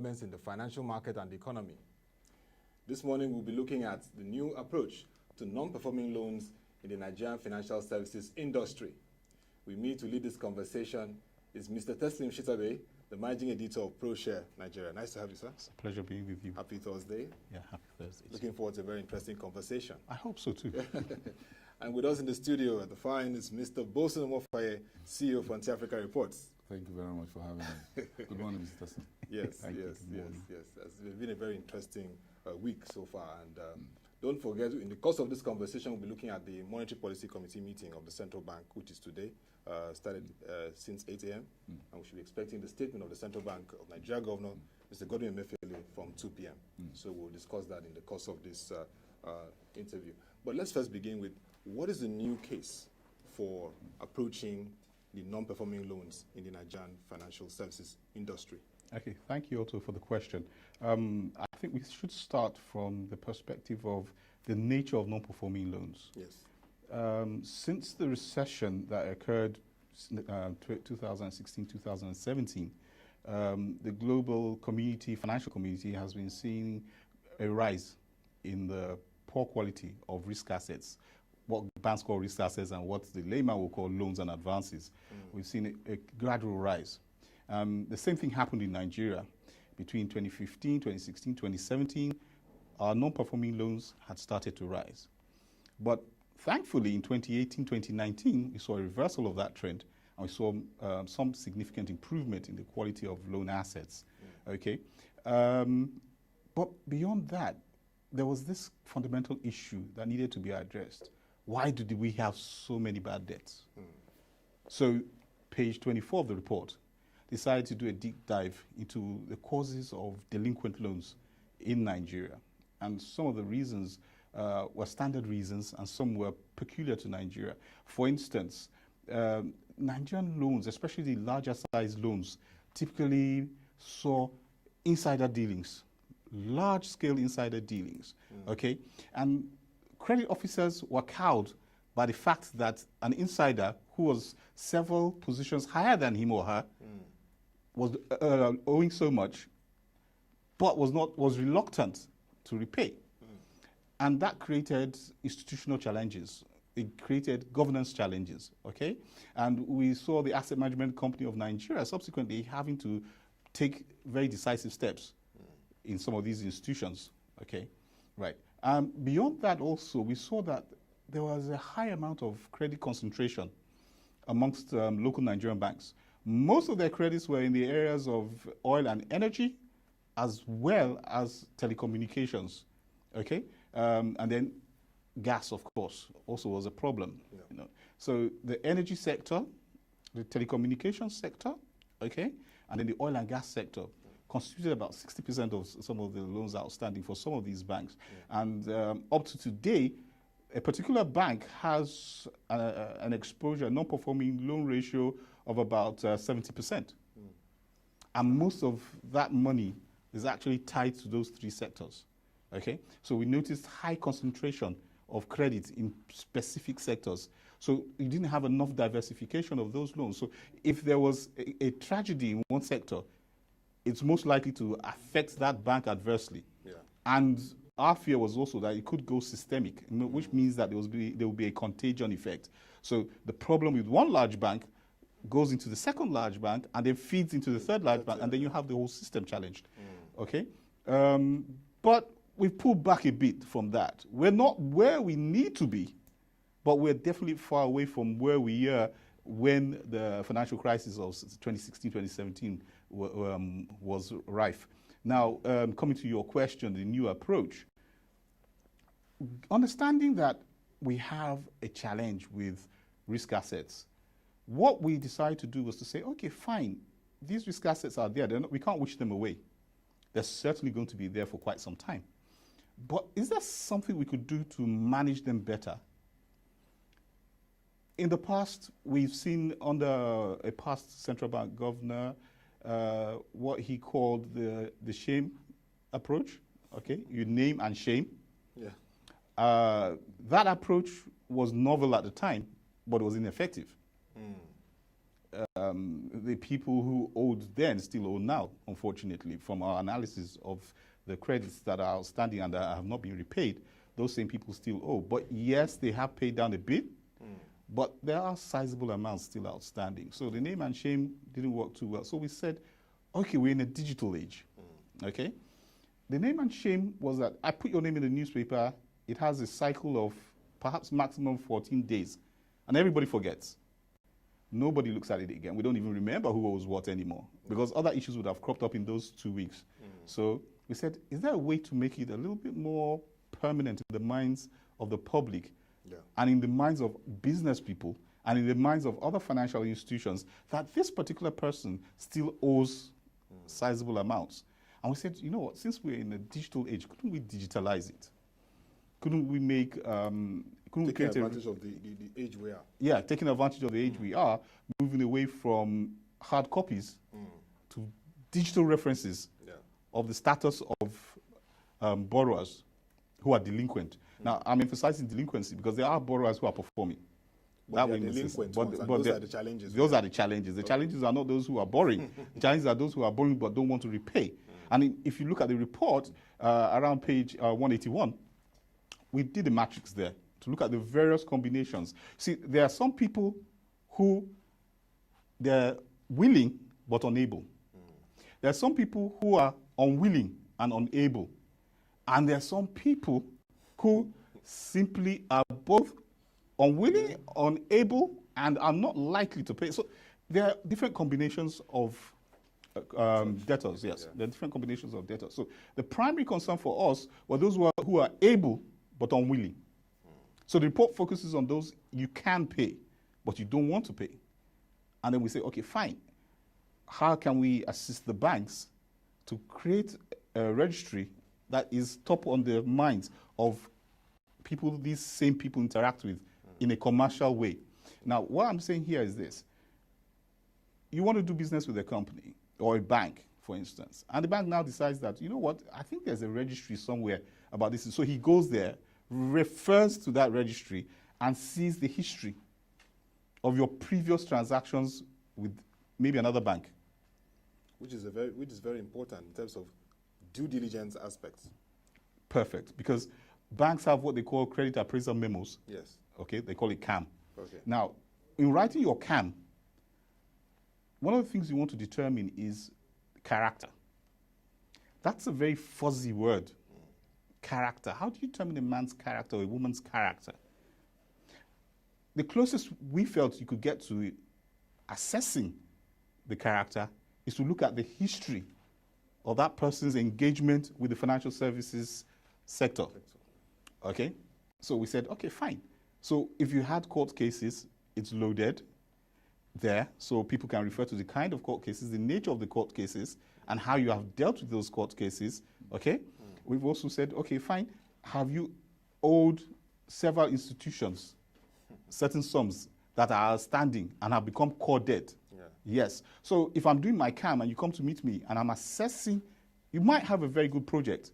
in the financial market and the economy. This morning, we'll be looking at the new approach to non-performing loans in the Nigerian financial services industry. With me to lead this conversation is Mr. Teslim Shitta-Bey, the Managing Editor of Proshare, Nigeria. Nice to have you, sir. It's a pleasure being with you. Happy Thursday. Yeah, happy Thursday. Looking forward to a very interesting conversation. I hope so, too. And with us in the studio at the far end is Mr. Boason Omofaye, CEO of Frontier Africa Reports. Thank you very much for having me. Good morning, Mr. Teslim. Yes. It's been a very interesting week so far. And don't forget, in the course of this conversation, we'll be looking at the Monetary Policy Committee meeting of the Central Bank, which is today, started since 8 a.m. And we should be expecting the statement of the Central Bank of Nigeria Governor, Mr. Godwin Emefiele, from 2 p.m. So we'll discuss that in the course of this interview. But let's first begin with, what is the new case for approaching the non-performing loans in the Nigerian financial services industry? Okay, thank you, Otto, for the question. I think we should start from the perspective of the nature of non-performing loans. Yes. Since the recession that occurred 2016-2017, the global community, financial community, has been seeing a rise in the poor quality of risk assets, what banks call risk assets and what the layman will call loans and advances. We've seen a gradual rise. The same thing happened in Nigeria. Between 2015, 2016, 2017, our non-performing loans had started to rise. But thankfully, in 2018, 2019, we saw a reversal of that trend, and we saw some significant improvement in the quality of loan assets. Okay, but beyond that, there was this fundamental issue that needed to be addressed. Why did we have so many bad debts? So page 24 of the report decided to do a deep dive into the causes of delinquent loans in Nigeria. And some of the reasons were standard reasons and some were peculiar to Nigeria. For instance, Nigerian loans, especially the larger size loans, typically saw insider dealings, large-scale insider dealings, okay? And credit officers were cowed by the fact that an insider who was several positions higher than him or her was owing so much, but was reluctant to repay. And that created institutional challenges. It created governance challenges, okay? And we saw the Asset Management Company of Nigeria subsequently having to take very decisive steps in some of these institutions, okay? Right. Beyond that also, we saw that there was a high amount of credit concentration amongst local Nigerian banks. Most of their credits were in the areas of oil and energy, as well as telecommunications, okay? And then gas, of course, also was a problem. Yeah. You know? So the energy sector, the telecommunications sector, okay? And then the oil and gas sector constituted about 60% of some of the loans outstanding for some of these banks. Yeah. And up to today, a particular bank has an exposure, non-performing loan ratio of about 70%. And most of that money is actually tied to those three sectors, okay? So we noticed high concentration of credit in specific sectors. So you didn't have enough diversification of those loans. So if there was a tragedy in one sector, it's most likely to affect that bank adversely. Yeah. And our fear was also that it could go systemic, which means that there will be a contagion effect. So the problem with one large bank goes into the second large bank and then feeds into the third large bank, and then you have the whole system challenged. Okay? But we've pulled back a bit from that. We're not where we need to be, but we're definitely far away from where we were when the financial crisis of 2016, 2017 was rife. Now, coming to your question, the new approach, understanding that we have a challenge with risk assets, what we decided to do was to say, okay, fine, these risk assets are there. We can't wish them away. They're certainly going to be there for quite some time. But is there something we could do to manage them better? In the past, we've seen under a past central bank governor what he called the shame approach. Okay, you name and shame. Yeah. That approach was novel at the time, but it was ineffective. the people who owed then still owe now, unfortunately, from our analysis of the credits that are outstanding and that have not been repaid. Those same people still owe. But yes, they have paid down a bit, but there are sizable amounts still outstanding. So the name and shame didn't work too well. So we said, okay, we're in a digital age, okay? The name and shame was that I put your name in the newspaper, it has a cycle of perhaps maximum 14 days, and everybody forgets. Nobody looks at it again. We don't even remember who owes what anymore, because other issues would have cropped up in those 2 weeks. So we said, is there a way to make it a little bit more permanent in the minds of the public and in the minds of business people and in the minds of other financial institutions that this particular person still owes sizable amounts? And we said, you know what, since we're in a digital age, couldn't we digitalize it? Couldn't we make, taking advantage of the age we are? Yeah, taking advantage of the age we are, moving away from hard copies to digital references of the status of borrowers who are delinquent. Now, I'm emphasizing delinquency because there are borrowers who are performing. But they are delinquent ones, and those are the challenges. Those are the challenges. The challenges are not those who are borrowing. The challenges are those who are borrowing but don't want to repay. And if you look at the report, around page 181, we did a matrix there to look at the various combinations. See, there are some people who they're willing but unable. There are some people who are unwilling and unable. And there are some people who simply are both unwilling, unable, and are not likely to pay. So there are different combinations of debtors, yes. There are different combinations of debtors. So the primary concern for us were those who are able but unwilling. So the report focuses on those you can pay, but you don't want to pay. And then we say, okay, fine. How can we assist the banks to create a registry that is top on the minds of people these same people interact with in a commercial way? Now, what I'm saying here is this. You want to do business with a company or a bank, for instance, and the bank now decides that, you know what, I think there's a registry somewhere about this. So he goes there, refers to that registry, and sees the history of your previous transactions with maybe another bank. Which is very important in terms of due diligence aspects. Perfect, because banks have what they call credit appraisal memos. Yes. Okay, they call it CAM. Okay. Now, in writing your CAM, one of the things you want to determine is character. That's a very fuzzy word, character. How do you determine a man's character or a woman's character? The closest we felt you could get to assessing the character is to look at the history of that person's engagement with the financial services sector. Okay? So we said, okay, fine. So if you had court cases, it's loaded there, so people can refer to the kind of court cases, the nature of the court cases, and how you have dealt with those court cases, okay? We've also said, okay, fine, have you owed several institutions certain sums that are outstanding and have become core debt? Yes. So if I'm doing my CAM and you come to meet me and I'm assessing, you might have a very good project,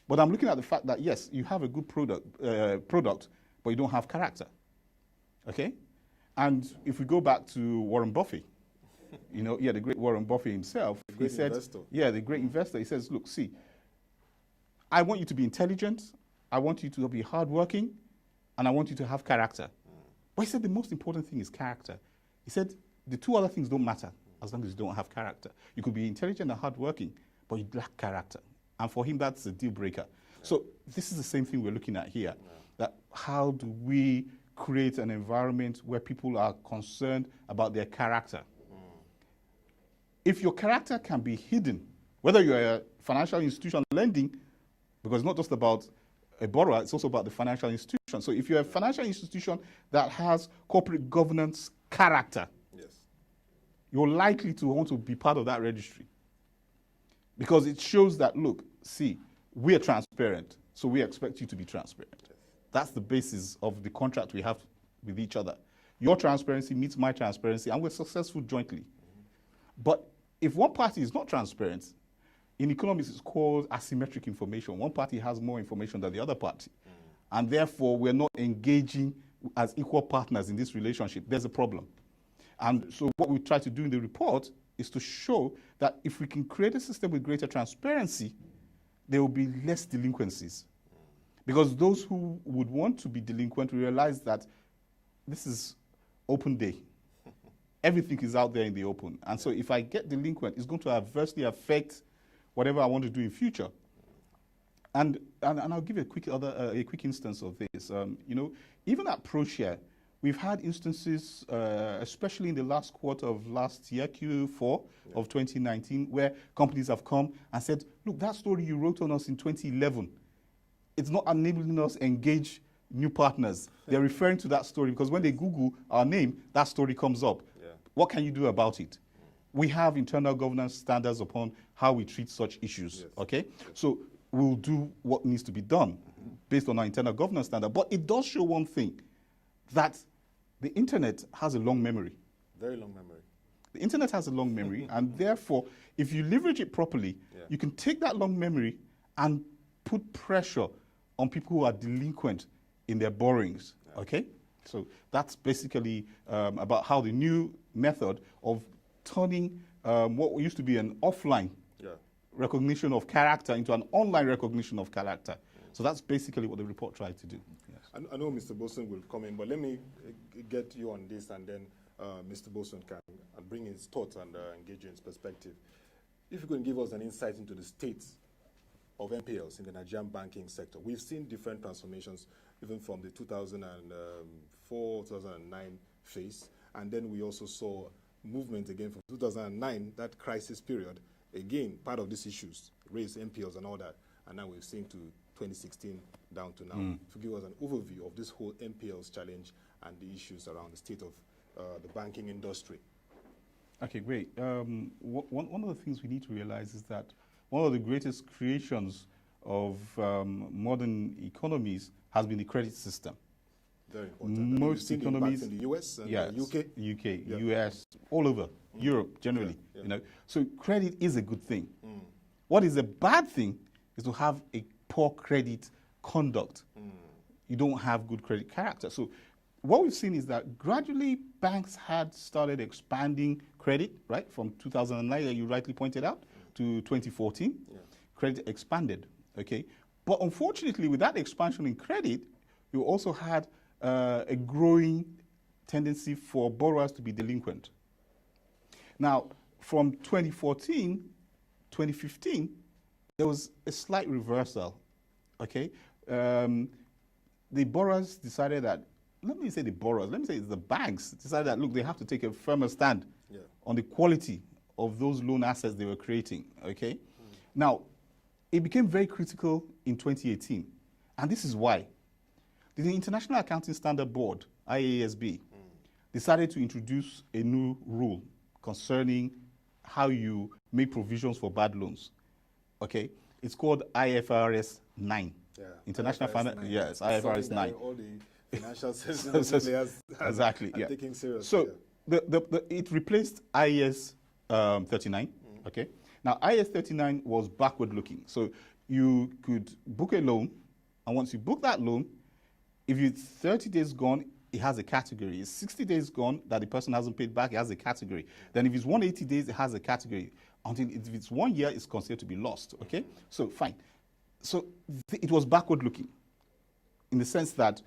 but I'm looking at the fact that, yes, you have a good product, but you don't have character, okay? And if we go back to Warren Buffett, you know, the great Warren Buffett himself, he said, the great investor, he says, look, see, I want you to be intelligent, I want you to be hardworking, and I want you to have character. But he said the most important thing is character. He said the two other things don't matter as long as you don't have character. You could be intelligent and hardworking, but you lack character. And for him, that's a deal breaker. So this is the same thing we're looking at here, that how do we create an environment where people are concerned about their character? If your character can be hidden, whether you're a financial institution lending, because it's not just about a borrower, it's also about the financial institution. So if you're a financial institution that has corporate governance character, you're likely to want to be part of that registry. Because it shows that, look, see, we are transparent, so we expect you to be transparent. That's the basis of the contract we have with each other. Your transparency meets my transparency, and we're successful jointly. But if one party is not transparent, in economics it's called asymmetric information. One party has more information than the other party. And therefore, we're not engaging as equal partners in this relationship. There's a problem. And so what we try to do in the report is to show that if we can create a system with greater transparency, there will be less delinquencies. Because those who would want to be delinquent realize that this is open day. Everything is out there in the open. And so if I get delinquent, it's going to adversely affect whatever I want to do in future. And I'll give a quick instance of this. Even at Proshare, we've had instances, especially in the last quarter of last year, Q4 of 2019, where companies have come and said, look, that story you wrote on us in 2011, it's not enabling us engage new partners. They're referring to that story because when they Google our name, that story comes up. Yeah. What can you do about it? We have internal governance standards upon how we treat such issues, yes. Okay? So we'll do what needs to be done based on our internal governance standard. But it does show one thing, that the internet has a long memory. Very long memory. The internet has a long memory, and therefore, if you leverage it properly, you can take that long memory and put pressure on people who are delinquent in their borrowings, okay? So that's basically about how the new method of turning what used to be an offline recognition of character into an online recognition of character. So that's basically what the report tried to do. Yes. I know Mr. Boason will come in, but let me get you on this, and then Mr. Boason can bring his thoughts and engage you in his perspective. If you can give us an insight into the state of NPLs in the Nigerian banking sector. We've seen different transformations, even from the 2004, 2009 phase, and then we also saw movement again from 2009, that crisis period. Again, part of these issues raised NPLs and all that, and now we've seen to 2016 down to now. To give us an overview of this whole NPLs challenge and the issues around the state of the banking industry. Okay, great. One of the things we need to realize is that one of the greatest creations of modern economies has been the credit system. Very important. Most economies in the US and the UK, US, all over Europe generally. You know, so credit is a good thing. What is a bad thing is to have a poor credit conduct. You don't have good credit character. So what we've seen is that gradually banks had started expanding credit, right, from 2009 that you rightly pointed out to 2014. Credit expanded, okay? But unfortunately, with that expansion in credit, you also had a growing tendency for borrowers to be delinquent. Now, from 2014, 2015, there was a slight reversal, okay? The borrowers decided that, let me say it's the banks decided that, look, they have to take a firmer stand on the quality of those loan assets they were creating, okay? Now, it became very critical in 2018, and this is why. The International Accounting Standard Board, IASB, decided to introduce a new rule concerning how you make provisions for bad loans, okay? It's called IFRS 9. International Finance, yes, IFRS 9. All the financial services players exactly, are taking seriously. So it replaced IAS 39, okay? Now, IAS 39 was backward looking. So you could book a loan, and once you book that loan, if it's 30 days gone, it has a category. It's 60 days gone that the person hasn't paid back, it has a category. Then if it's 180 days, it has a category. Until if it's 1 year, it's considered to be lost, okay? So fine. So it was backward looking in the sense that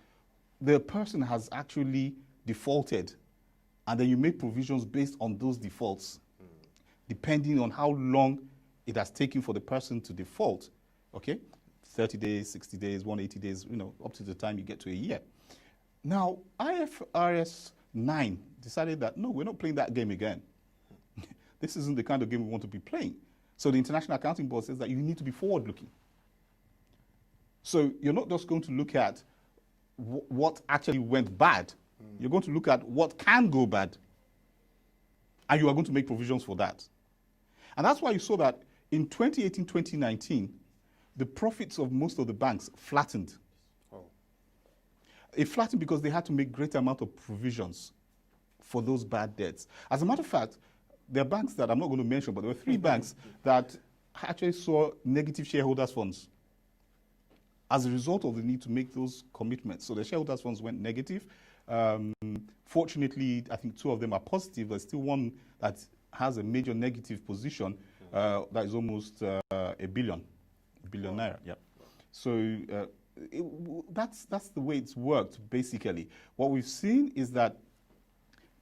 the person has actually defaulted, and then you make provisions based on those defaults, depending on how long it has taken for the person to default, okay? 30 days, 60 days, 180 days, you know, up to the time you get to a year. Now, IFRS 9 decided that, no, we're not playing that game again. This isn't the kind of game we want to be playing. So the International Accounting Board says that you need to be forward-looking. So you're not just going to look at what actually went bad. You're going to look at what can go bad. And you are going to make provisions for that. And that's why you saw that in 2018, 2019, the profits of most of the banks flattened. It flattened because they had to make greater amount of provisions for those bad debts. As a matter of fact, there are banks that I'm not going to mention, but there were 3 banks that actually saw negative shareholders' funds as a result of the need to make those commitments. So the shareholders' funds went negative. Fortunately, I think 2 of them are positive. There's still one that has a major negative position that is almost a billion naira. Yeah. So that's the way it's worked, basically. What we've seen is that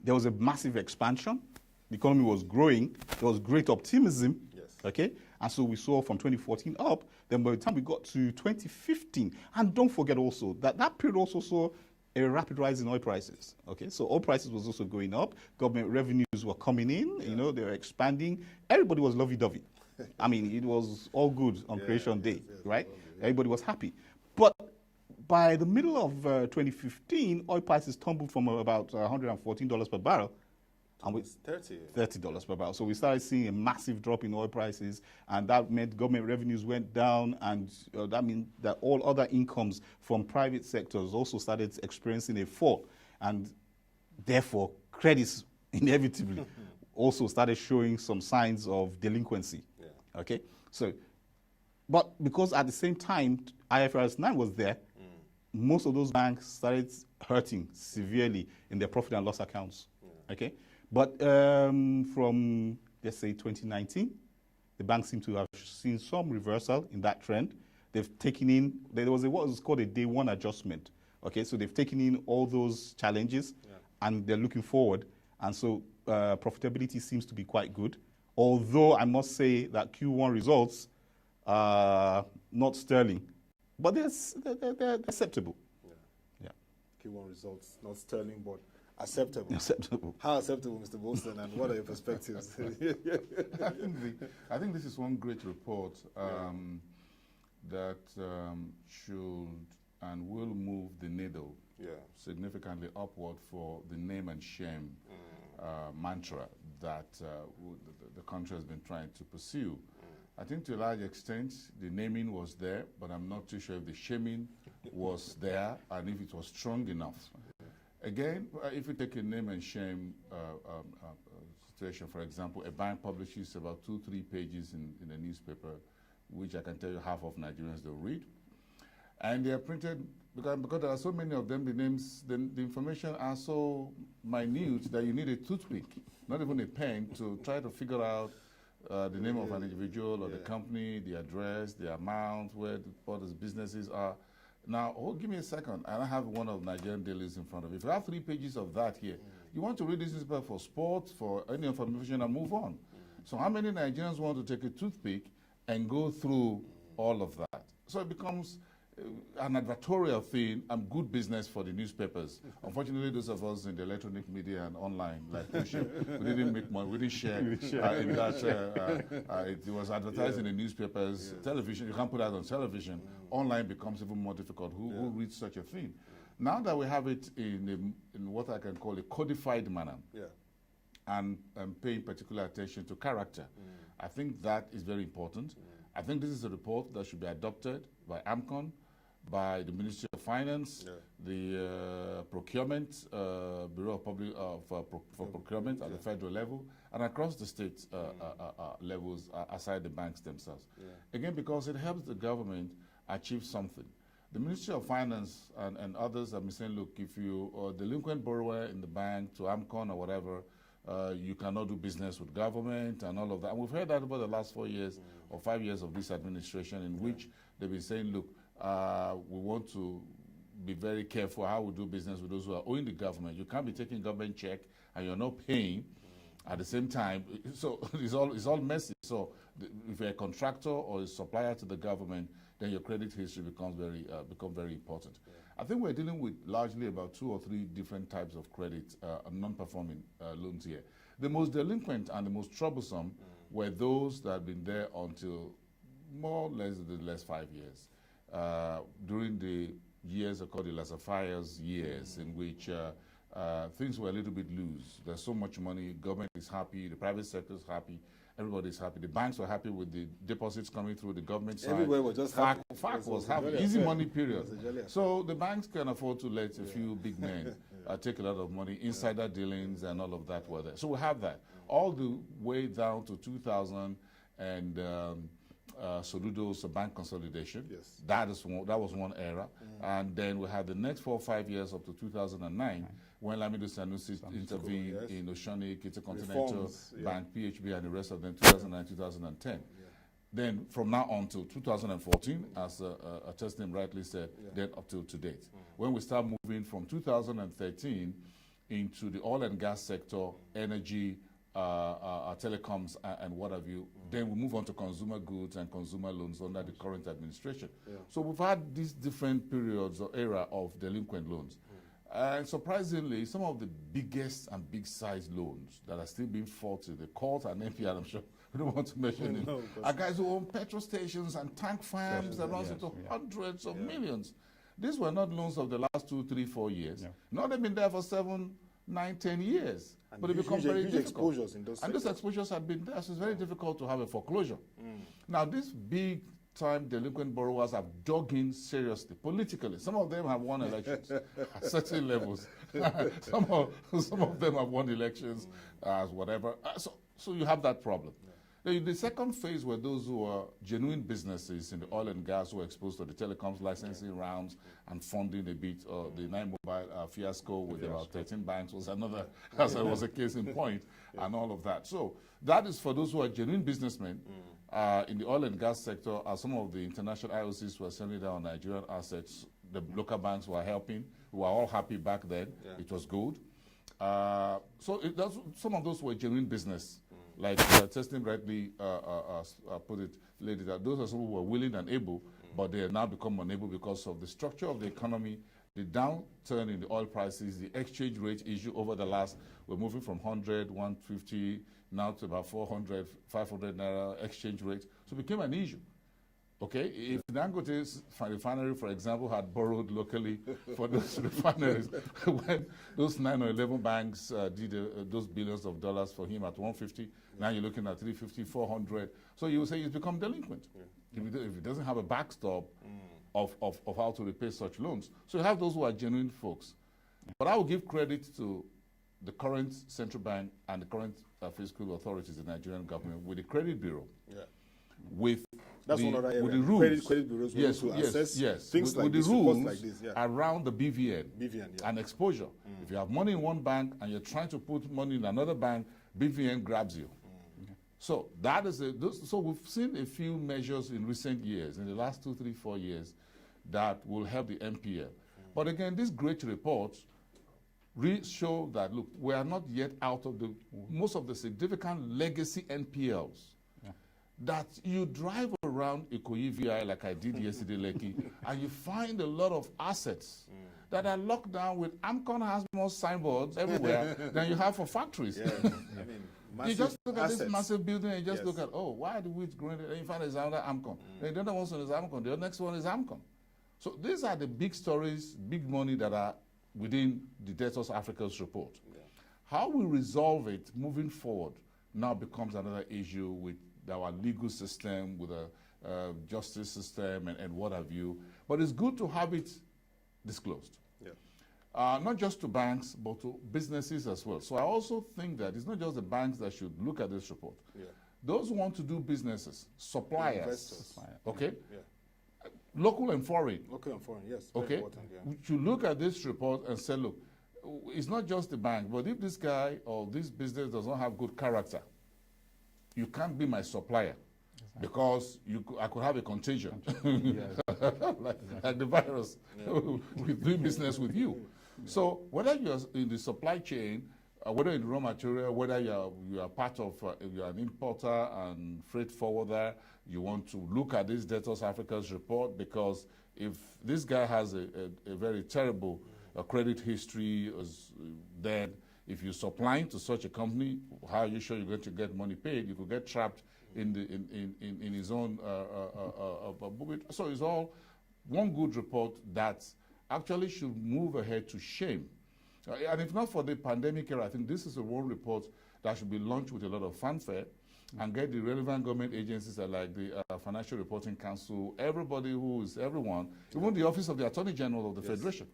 there was a massive expansion. The economy was growing. There was great optimism. Yes. Okay. And so we saw from 2014 up. Then by the time we got to 2015, and don't forget also that period also saw a rapid rise in oil prices. Okay. So oil prices was also going up. Government revenues were coming in. Yeah. You know, they were expanding. Everybody was lovey-dovey. I mean, it was all good on creation day, right? Everybody was happy. But by the middle of 2015, oil prices tumbled from about $114 per barrel. And with $30 per barrel. So we started seeing a massive drop in oil prices, and that meant government revenues went down, and that meant that all other incomes from private sectors also started experiencing a fall. And therefore, credits inevitably also started showing some signs of delinquency. Yeah. Okay? So, but because at the same time, IFRS 9 was there, most of those banks started hurting severely in their profit and loss accounts. Yeah. Okay? But from, let's say, 2019, the banks seem to have seen some reversal in that trend. They've taken in, there was what was called a day one adjustment. Okay, so they've taken in all those challenges, and they're looking forward. And so profitability seems to be quite good. Although I must say that Q1 results are not sterling, but they're acceptable. Yeah. Q1 results, not sterling, but acceptable. Acceptable. How acceptable, Mr. Boason, and what are your perspectives? I think this is one great report that should and will move the needle significantly upward for the name and shame mantra that the country has been trying to pursue. I think to a large extent the naming was there, but I'm not too sure if the shaming was there and if it was strong enough. Again, if you take a name and shame situation, for example, a bank publishes about 2-3 pages in a newspaper, which I can tell you half of Nigerians don't read. And they are printed, because there are so many of them, the names, the information are so minute that you need a toothpick, not even a pen, to try to figure out the name of an individual or the company, the address, the amount, what his businesses are. Now, give me a second. I have one of Nigerian dailies in front of you. If you have 3 pages of that here, you want to read this newspaper for sports, for any information, and move on. So how many Nigerians want to take a toothpick and go through all of that? So it becomes an advertorial thing and good business for the newspapers. Unfortunately, those of us in the electronic media and online, like Proshare, we didn't make money, we didn't share in that. It was advertised in the newspapers, television, you can't put that on television. Online becomes even more difficult. Who reads such a thing? Now that we have it in what I can call a codified manner, and paying particular attention to character, I think that is very important. I think this is a report that should be adopted by AMCON, by the Ministry of Finance, the Procurement, Bureau of Public for Procurement at the federal level, and across the state levels aside the banks themselves. Again, because it helps the government achieve something. The Ministry of Finance and others have been saying, look, if you are a delinquent borrower in the bank to AMCON or whatever, you cannot do business with government and all of that. And we've heard that over the last 4 years or 5 years of this administration, in which they've been saying, look, we want to be very careful how we do business with those who are owing the government. You can't be taking government check and you're not paying at the same time. So it's all messy. So if you're a contractor or a supplier to the government, then your credit history becomes very important. I think we're dealing with largely about 2 or 3 different types of credit, non-performing loans here. The most delinquent and the most troublesome were those that have been there until more or less the last 5 years. During the years called the laissez-faire years, in which things were a little bit loose. There's so much money, government is happy, the private sector is happy, everybody's happy. The banks were happy with the deposits coming through the government side. Everywhere was just happy. FAC was happy. Easy money period. So the banks can afford to let a few big men take a lot of money. Insider dealings and all of that were there. So we have that. All the way down to 2000 and Soludo's bank consolidation. Yes. That was one era. And then we had the next 4 or 5 years up to 2009 when Lamido Sanusi intervened in Oceanic, Intercontinental Bank, PHB, and the rest of them, 2009, 2010. Then from now on to 2014, as Teslim rightly said, then up to date. When we start moving from 2013 into the oil and gas sector, energy, telecoms, and what have you, then we move on to consumer goods and consumer loans under the current administration. So we've had these different periods or era of delinquent loans. And surprisingly, some of the biggest and big-sized loans that are still being fought in the court and NPL, I'm sure we don't want to mention it, are guys who own petrol stations and tank farms and runs into hundreds of millions. These were not loans of the last 2, 3, 4 years. No, they've been there for 7, 9, 10 years. And but it becomes very difficult. Exposures in those and those exposures have been there, so it's very difficult to have a foreclosure. Now, these big-time delinquent borrowers have dug in seriously, politically. Some of them have won elections at certain levels. some of them have won elections as whatever. So you have that problem. The second phase were those who are genuine businesses in the oil and gas who were exposed to the telecoms licensing rounds and funding a bit. The 9Mobile fiasco with about 13 banks was another, as was a case in point, and all of that. So that is for those who are genuine businessmen in the oil and gas sector. Some of the international IOCs were selling down Nigerian assets. The local banks were helping. We were all happy back then. It was good. Some of those were genuine business. Like Teslim rightly put it, lady, that those are some who were willing and able, but they have now become unable because of the structure of the economy, the downturn in the oil prices, the exchange rate issue over the last, we're moving from 100, 150, now to about 400, 500 naira exchange rate. So it became an issue. Okay, if Dangote's refinery, for example, had borrowed locally for those refineries, when those 9 or 11 banks did those billions of dollars for him at 150, now you're looking at 350, 400. So you would say he's become delinquent if he doesn't have a backstop of how to repay such loans. So you have those who are genuine folks. But I will give credit to the current central bank and the current fiscal authorities, the Nigerian government, with the credit bureau, with that's one other area. With the rules, credit bureaus to assess things with like the this, rules like this, around the BVN and exposure. If you have money in one bank and you're trying to put money in another bank, BVN grabs you. So that is so we've seen a few measures in recent years, in the last 2, 3, 4 years, that will help the NPL. But again, this great report show that look, we are not yet out of most of the significant legacy NPLs. That you drive around Ikoyi VI like I did yesterday, Lekki, and you find a lot of assets that are locked down with AMCON has more signboards everywhere than you have for factories. You just look at this massive building and you just look at, oh, why do we grow it? And you find there's another AMCON. Then the other one is AMCON. The next one is AMCON. So these are the big stories, big money that are within the Debtors Africa's report. How we resolve it moving forward now becomes another issue with our legal system, with a justice system, and what have you. But it's good to have it disclosed. Not just to banks, but to businesses as well. So I also think that it's not just the banks that should look at this report. Those who want to do businesses, suppliers, okay? Local and foreign. Local and foreign, yes. Okay? We should look at this report and say, look, it's not just the bank, but if this guy or this business does not have good character, you can't be my supplier because I could have a contagion, like the virus, with doing business with you. So whether you're in the supply chain, whether in raw material, whether you are part of, you're an importer and freight forwarder, you want to look at this Debtors Africa's report, because if this guy has a very terrible credit history, then if you're supplying to such a company, how are you sure you're going to get money paid? You could get trapped in his own so it's all one good report that actually should move ahead to shame. And if not for the pandemic era, I think this is a one report that should be launched with a lot of fanfare and get the relevant government agencies like the Financial Reporting Council, everybody who is everyone, even the Office of the Attorney General of the Federation.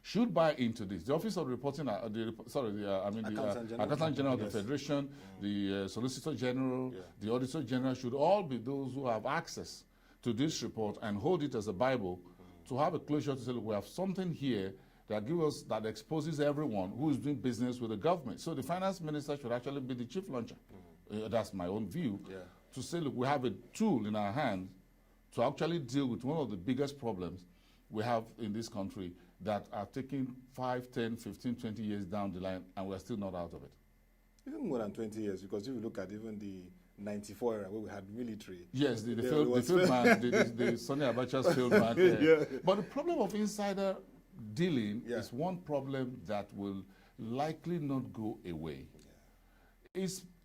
should buy into this. The Office of Reporting, Accountant General of the Federation, the Solicitor General, the Auditor General should all be those who have access to this report and hold it as a Bible to have a closure to say, look, we have something here that exposes everyone who is doing business with the government. So the finance minister should actually be the chief launcher. That's my own view. To say, look, we have a tool in our hand to actually deal with one of the biggest problems we have in this country that are taking 5, 10, 15, 20 years down the line, and we're still not out of it. Even more than 20 years, because if you look at even the 94 era where we had military. Yes, the failed bank, the Sonny Abacha's failed bank. But the problem of insider dealing is one problem that will likely not go away.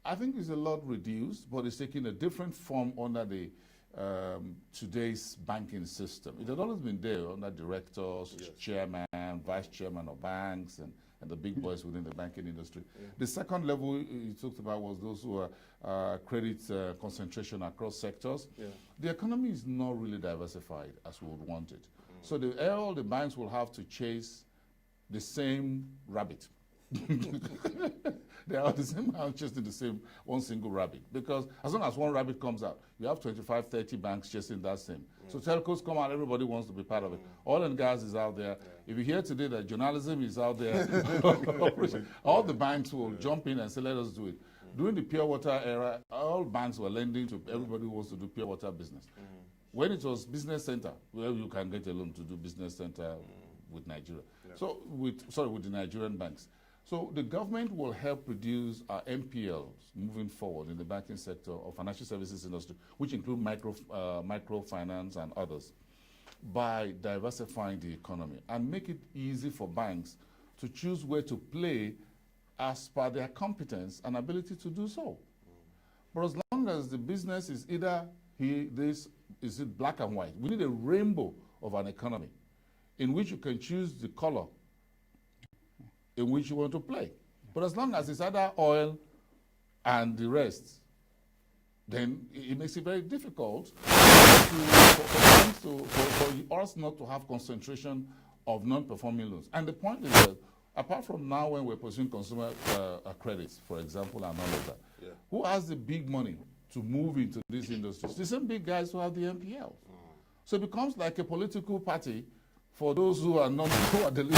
I think it's a lot reduced, but it's taking a different form under the today's banking system. It had always been there under directors, chairman, vice chairman of banks, and the big boys within the banking industry. The second level you talked about was those who are credit concentration across sectors. The economy is not really diversified as we would want it. So all the banks will have to chase the same rabbit. They are the same house chasing the same one single rabbit, because as long as one rabbit comes out, you have 25, 30 banks chasing that same. So telcos come out, everybody wants to be part of it. Oil and gas is out there. If you hear today that journalism is out there, all the banks will jump in and say, let us do it. During the pure water era, all banks were lending to everybody who wants to do pure water business. When it was business center, where you can get a loan to do business center with Nigeria. So with the Nigerian banks. So the government will help reduce our NPLs moving forward in the banking sector or financial services industry, which include microfinance and others, by diversifying the economy and make it easy for banks to choose where to play as per their competence and ability to do so. But as long as the business is either is it black and white, we need a rainbow of an economy in which you can choose the color in which you want to play. But as long as it's either oil and the rest, then it makes it very difficult for us not to have concentration of non-performing loans. And the point is that apart from now when we're pursuing consumer credits, for example, and all of that, who has the big money to move into these industries? The same big guys who have the NPLs. So it becomes like a political party for those who are delinquent borrowers.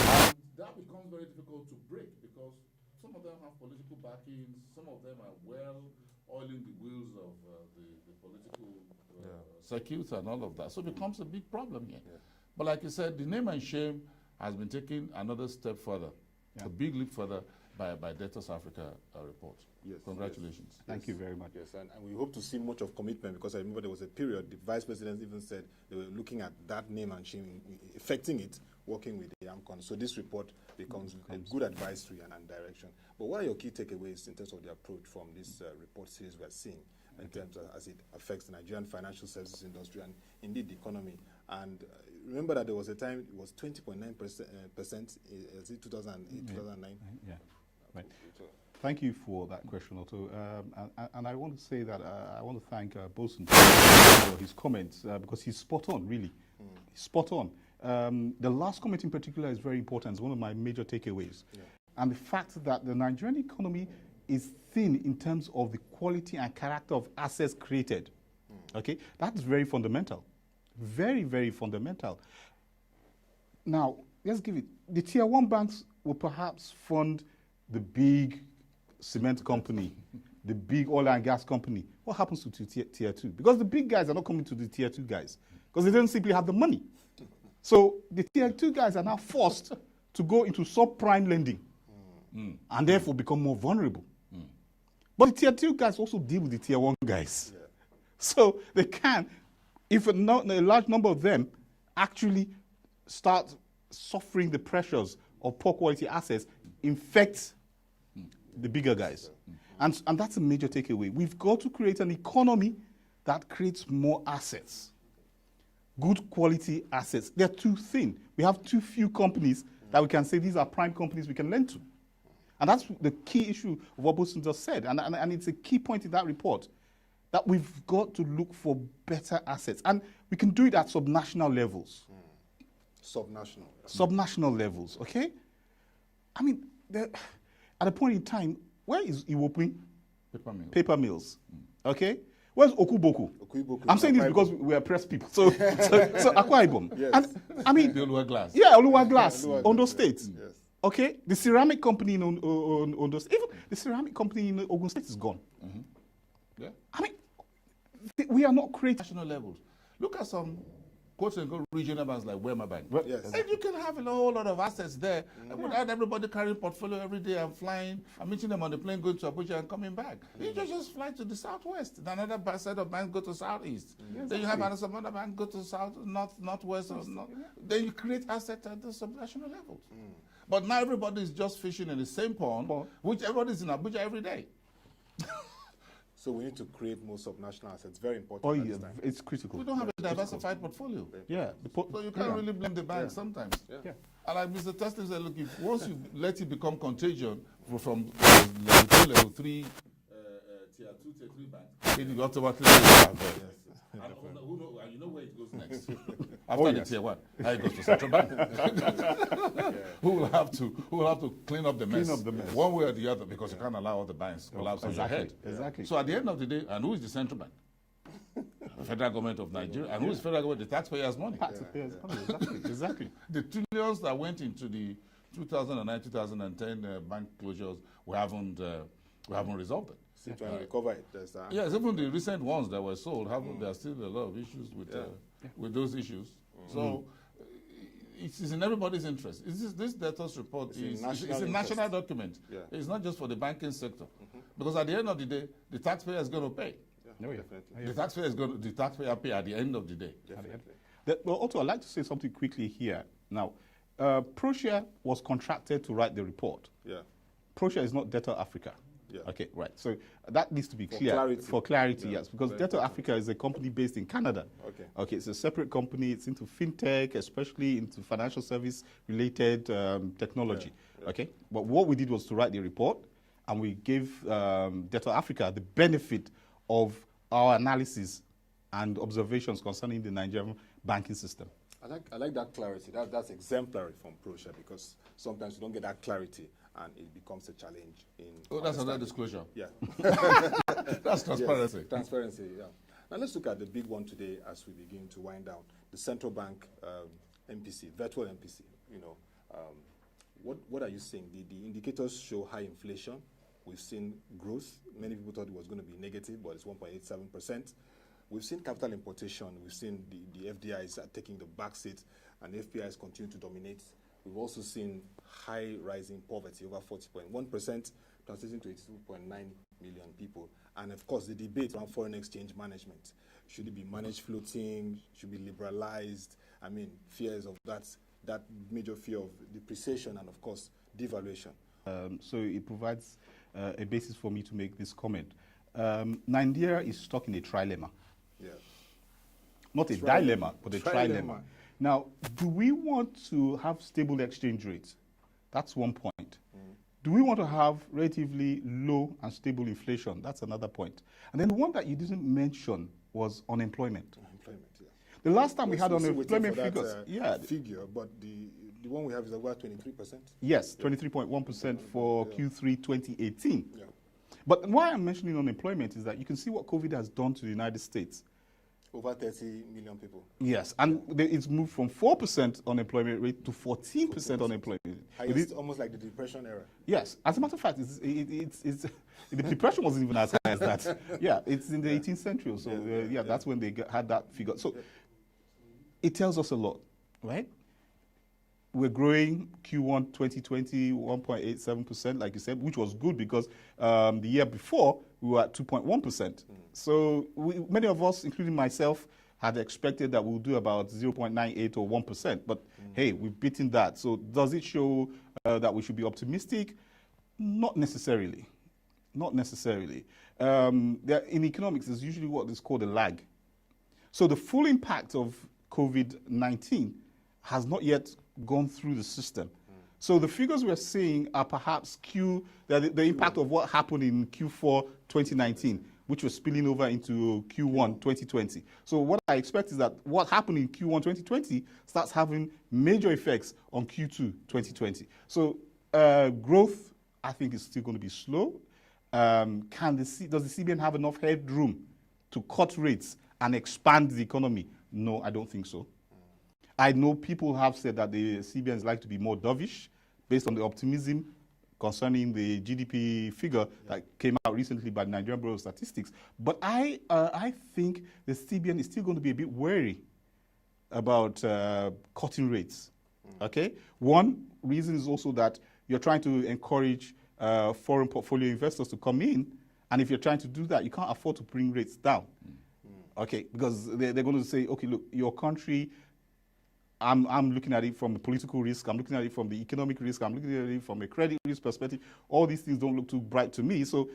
And that becomes very difficult to break because some of them have political backings, some of them are well oiling the wheels of the political circuits and all of that. So it becomes a big problem here. But like you said, the name and shame has been taken another step further, a big leap further by Debtors Africa report. Congratulations. Thank you very much. And we hope to see much of commitment, because I remember there was a period, the vice president even said they were looking at that name and shame, affecting it, working with the AMCON. So this report becomes a good advisory and direction. But what are your key takeaways in terms of the approach from this report series we're seeing in terms of as it affects the Nigerian financial services industry and indeed the economy? And remember that there was a time it was 20.9%, is it 2008, 2009? Right. Thank you for that question, Otto. And I want to say that I want to thank Boason for his comments because he's spot on, really. He's spot on. The last comment in particular is very important. It's one of my major takeaways. And the fact that the Nigerian economy is thin in terms of the quality and character of assets created. Okay, that's very fundamental. Very, very fundamental. Now, let's give it. The tier 1 banks will perhaps fund the big cement company, the big oil and gas company. What happens to tier 2? Because the big guys are not coming to the tier 2 guys because they don't simply have the money. So the tier 2 guys are now forced to go into subprime lending and therefore become more vulnerable. But the tier 2 guys also deal with the tier 1 guys. So they can, if a large number of them actually start suffering the pressures of poor quality assets, infect the bigger guys. And that's a major takeaway. We've got to create an economy that creates more assets. Good quality assets. They're too thin. We have too few companies that we can say these are prime companies we can lend to. And that's the key issue of what Boason just said. And it's a key point in that report, that we've got to look for better assets. And we can do it at subnational levels. Subnational. Subnational levels, okay? I mean, at a point in time, where is Iwopin? Paper mills. Okay? Where's Okuboku? I'm saying this because we are press people. So Akwa Ibom. Yes. And I mean, The Oluwa Glass. Yeah, Oluwa Glass, Ondo State. Yes. Okay? The ceramic company in Ondo State, even the ceramic company in Ogun State is gone. Yeah. I mean, we are not creating National levels. Look at some quote-unquote regional banks like Wema Bank. Yes. And you can have a whole lot of assets there without everybody carrying portfolio every day and flying and meeting them on the plane going to Abuja and coming back. You just fly to the southwest. Another set of banks go to southeast. Then you have some other bank go to northwest. Then you create assets at the subnational levels. But now everybody is just fishing in the same pond, which everybody's in Abuja every day. So we need to create more subnational assets. Very important. Oh, yeah, it's critical. We don't have a diversified portfolio. Yeah. So you can't really blame the bank sometimes. Yeah. And like Mr. Teslim said, look, if once you let it become contagion from level 2, level 3, tier 2, tier 3 banks, it will automatically and you know where it goes next. After the tier 1, now it goes to central bank. Who will have to clean up the mess, one way or the other, because you can't allow all the banks to collapse on your head. Exactly. So at the end of the day, and who is the central bank? The federal government of Nigeria. And who is federal government? The taxpayers' money. Taxpayers' money. Exactly. The trillions that went into the 2009-2010 bank closures, we haven't resolved it. Trying to recover it. Yes, even the recent ones that were sold, there are still a lot of issues with those issues. So it is in everybody's interest. This debtors report is a national document. Yeah. It's not just for the banking sector, because at the end of the day, the taxpayer is going to pay. No, definitely. The taxpayer pay at the end of the day. Definitely. Well, also, I'd like to say something quickly here. Now, Proshare was contracted to write the report. Yeah. Proshare is not Debtor Africa. Yeah. Okay, right. So that needs to be clear. For clarity, yes. Because Debtor Africa is a company based in Canada. Okay. Okay, it's a separate company. It's into fintech, especially into financial service related technology. Yeah. Okay. But what we did was to write the report, and we gave Debtor Africa the benefit of our analysis and observations concerning the Nigerian banking system. I like that clarity. That's exemplary from Proshare, because sometimes you don't get that clarity and it becomes a challenge in. Oh, that's another disclosure. Yeah. That's transparency. Yes, transparency, yeah. Now let's look at the big one today as we begin to wind down. The central bank MPC, virtual MPC. You know, what are you seeing? The indicators show high inflation. We've seen growth. Many people thought it was going to be negative, but it's 1.87%. We've seen capital importation. We've seen the FDIs are taking the back seat, and FPIs continue to dominate. We've also seen high rising poverty, over 40.1%, translating to 82.9 million people. And of course, the debate around foreign exchange management. Should it be managed floating? Should it be liberalized? I mean, fears of that major fear of depreciation and, of course, devaluation. So it provides a basis for me to make this comment. Nigeria is stuck in a trilemma. Yeah. Not a dilemma, but a trilemma. Now, do we want to have stable exchange rates? That's one point. Do we want to have relatively low and stable inflation? That's another point. And then the one that you didn't mention was unemployment. Unemployment, yeah. The last time we had unemployment figures, figure, but the one we have is about 23%. Yes, 23.1% for Q3 2018. Yeah. But why I'm mentioning unemployment is that you can see what COVID has done to the United States. Over 30 million people. Yes, and it's moved from 4% unemployment rate to 14% unemployment. Highest, almost like the Depression era. Yes, as a matter of fact, the Depression wasn't even as high as that. Yeah, it's in the 18th century, so that's when they had that figure. So it tells us a lot, right? We're growing Q1 2020 1.87%, like you said, which was good because the year before we were at 2.1%. So many of us, including myself, had expected that we'll do about 0.98 or 1%. But hey, we've beaten that. So does it show that we should be optimistic? Not necessarily. Not necessarily. In economics, there's usually what is called a lag. So the full impact of COVID-19 has not yet gone through the system. So the figures we're seeing are perhaps the impact of what happened in Q4 2019. which was spilling over into Q1 2020. So what I expect is that what happened in Q1 2020 starts having major effects on Q2 2020. So growth, I think, is still going to be slow. Does the CBN have enough headroom to cut rates and expand the economy? No, I don't think so. I know people have said that the CBN is like to be more dovish based on the optimism concerning the GDP figure that came out recently by the Nigerian Bureau of Statistics. But I think the CBN is still going to be a bit wary about cutting rates. Okay? One reason is also that you're trying to encourage foreign portfolio investors to come in, and if you're trying to do that, you can't afford to bring rates down. Okay? Because they're going to say, okay, look, your country, I'm looking at it from a political risk, I'm looking at it from the economic risk, I'm looking at it from a credit risk perspective. All these things don't look too bright to me. So,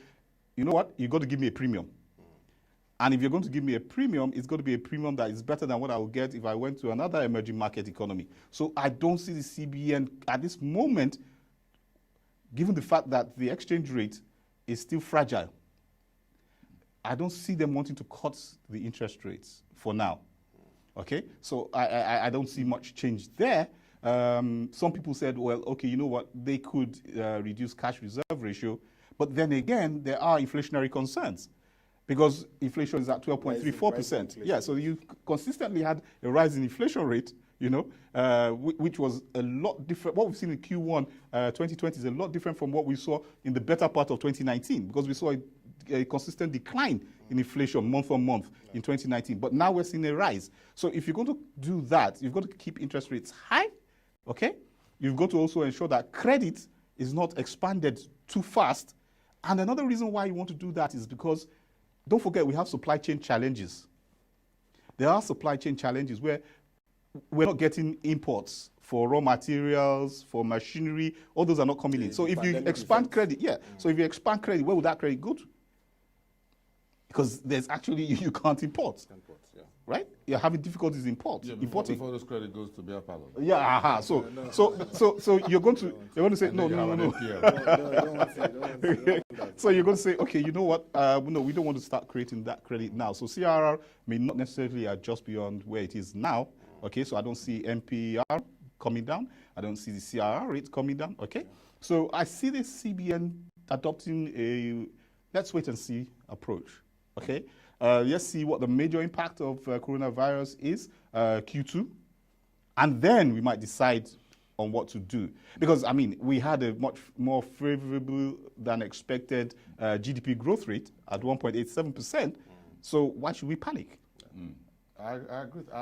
you know what? You've got to give me a premium. And if you're going to give me a premium, it's going to be a premium that is better than what I would get if I went to another emerging market economy. So I don't see the CBN at this moment, given the fact that the exchange rate is still fragile, I don't see them wanting to cut the interest rates for now. Okay, so I don't see much change there. Some people said, well, okay, you know what, they could reduce cash reserve ratio, but then again, there are inflationary concerns because inflation is at 12.34%. Yeah, so you consistently had a rise in inflation rate, you know, which was a lot different. What we've seen in Q1 2020 is a lot different from what we saw in the better part of 2019 because we saw a consistent decline in inflation month on month in 2019. But now we're seeing a rise. So if you're going to do that, you've got to keep interest rates high, okay? You've got to also ensure that credit is not expanded too fast. And another reason why you want to do that is because, don't forget, we have supply chain challenges. There are supply chain challenges where we're not getting imports for raw materials, for machinery. All those are not coming in. So if you expand credit, so if you expand credit, where would that credit go to? Because there's actually, you can't import, right? You're having difficulties importing. Before this credit goes to beer parlor. Yeah, so you're going to say, no. So you're going to say, okay, you know what, no, we don't want to start creating that credit now. So CRR may not necessarily adjust beyond where it is now, okay? So I don't see NPR coming down. I don't see the CRR rate coming down, okay? So I see the CBN adopting a let's wait and see approach. Okay, let's see what the major impact of coronavirus is, Q2, and then we might decide on what to do. Because, I mean, we had a much more favorable than expected GDP growth rate at 1.87%, so why should we panic? I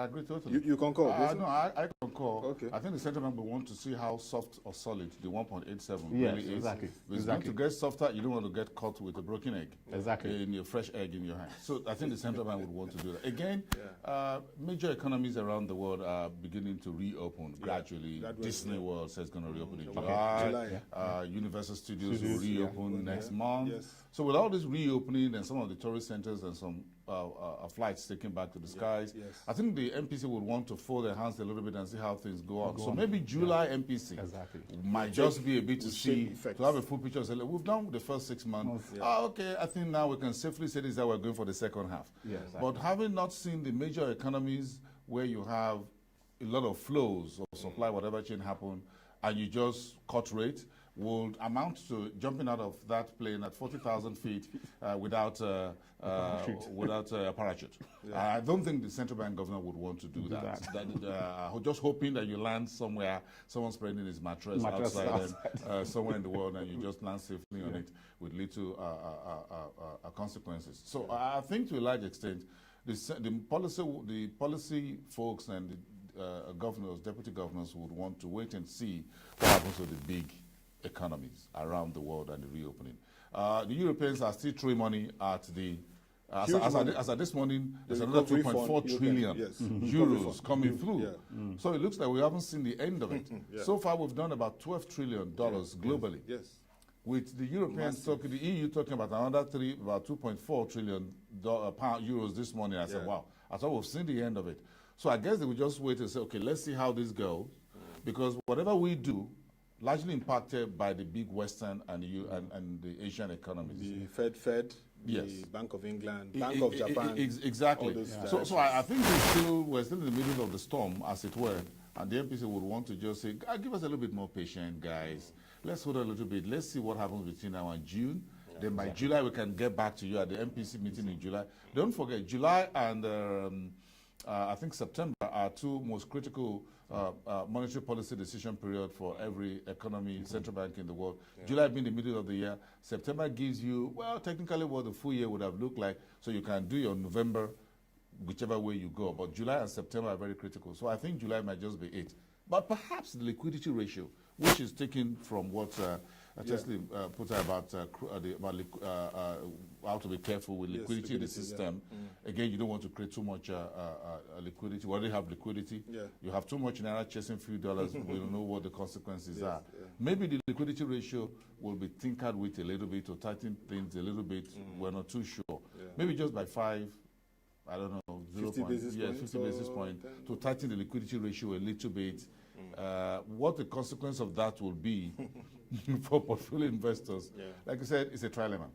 agree totally. You concur? No, I concur. Okay. I think the central bank will want to see how soft or solid the 1.87 yes, really is. Exactly. If it's going to get softer, you don't want to get caught with a broken egg. Exactly. In your fresh egg in your hand. So I think the central bank would want to do that. Again, major economies around the world are beginning to reopen gradually. Disney World says it's going to reopen in July. Universal Studios will reopen next month. Yes. So with all this reopening and some of the tourist centers and some flights taken back to the skies, I think the MPC would want to fold their hands a little bit and see how things go on. So maybe July MPC might just be a bit to see, to have a full picture and say, look, we've done the first 6 months. Okay, I think now we can safely say this, that we're going for the second half. But having not seen the major economies where you have a lot of flows of supply, whatever change happen, and you just cut rate, would amount to jumping out of that plane at 40,000 feet without a parachute. I don't think the central bank governor would want to do that. Just hoping that you land somewhere, someone spreading his mattress outside and, somewhere in the world, and you just land safely on it with little consequences. So I think to a large extent, the policy folks and the governors, deputy governors would want to wait and see what happens to the big economies around the world and the reopening. The Europeans are still throwing money at the as of this morning, there's another 2.4 trillion euros coming through. So it looks like we haven't seen the end of it. So far, we've done about $12 trillion globally. With the Europeans talking, the EU talking about another about 2.4 trillion euros this morning. I said, wow, I thought we've seen the end of it. So I guess they will just wait and say, okay, let's see how this goes, because whatever we do, largely impacted by the big Western and the Asian economies. The Fed. Yes. Bank of England, Bank of Japan. Exactly. So I think we're still in the middle of the storm, as it were, and the MPC would want to just say, give us a little bit more patience, guys. Let's hold on a little bit. Let's see what happens between now and June. Then by July, we can get back to you at the MPC meeting in July. Don't forget, July and I think September are two most critical monetary policy decision period for every economy, central bank in the world. July being the middle of the year. September gives you, well, technically what the full year would have looked like, so you can do your November whichever way you go. But July and September are very critical. So I think July might just be it. But perhaps the liquidity ratio, which is taken from what Teslim put out about how to be careful with liquidity in the system. Again, you don't want to create too much liquidity. We already have liquidity. You have too much naira chasing a few dollars. We don't know what the consequences are. Maybe the liquidity ratio will be tinkered with a little bit to tighten things a little bit. We're not too sure. Maybe just by 5, I don't know, 50 basis points to tighten the liquidity ratio a little bit. What the consequence of that will be for portfolio investors, like I said, it's a trilemma.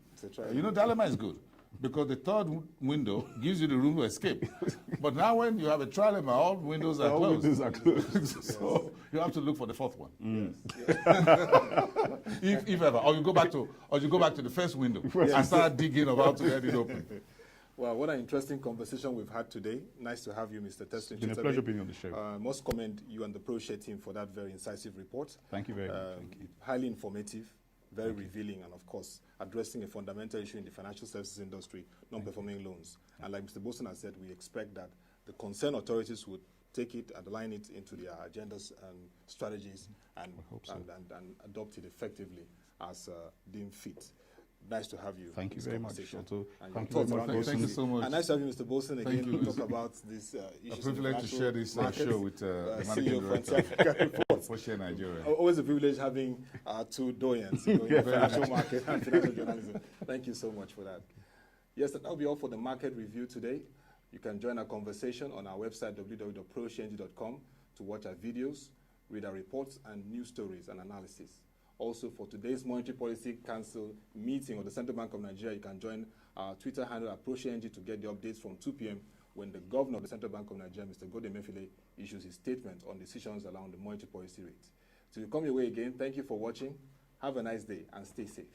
You know, dilemma is good because the third window gives you the room to escape. But now when you have a trilemma, all windows are closed. So you have to look for the fourth one. If ever, or you go back to the first window and start digging about to get it open. Well, what an interesting conversation we've had today. Nice to have you, Mr. Teslim Shitta-Bey. It's been a pleasure being on the show. Must commend you and the Proshare team for that very incisive report. Thank you very much. Thank you. Highly informative, very revealing, and of course, addressing a fundamental issue in the financial services industry, non-performing loans. And like Mr. Boason has said, we expect that the concerned authorities would take it and align it into their agendas and strategies and adopt it effectively as deemed fit. Nice to have you. Thank you very much. Thank you so much. And nice to have you, Mr. Boason, again to talk about this issues. A privilege to share this show with the Managing Director of Proshare Nigeria. Always a privilege having two doyens in the financial market and financial journalism. Thank you so much for that. Yes, that will be all for the market review today. You can join our conversation on our website, www.proshare.com, to watch our videos, read our reports and news stories and analysis. Also, for today's Monetary Policy Council meeting of the Central Bank of Nigeria, you can join our Twitter handle at ProShareNG to get the updates from 2 p.m. when the Governor of the Central Bank of Nigeria, Mr. Omofaye, issues his statement on decisions around the monetary policy rate. So we come your way again. Thank you for watching. Have a nice day and stay safe.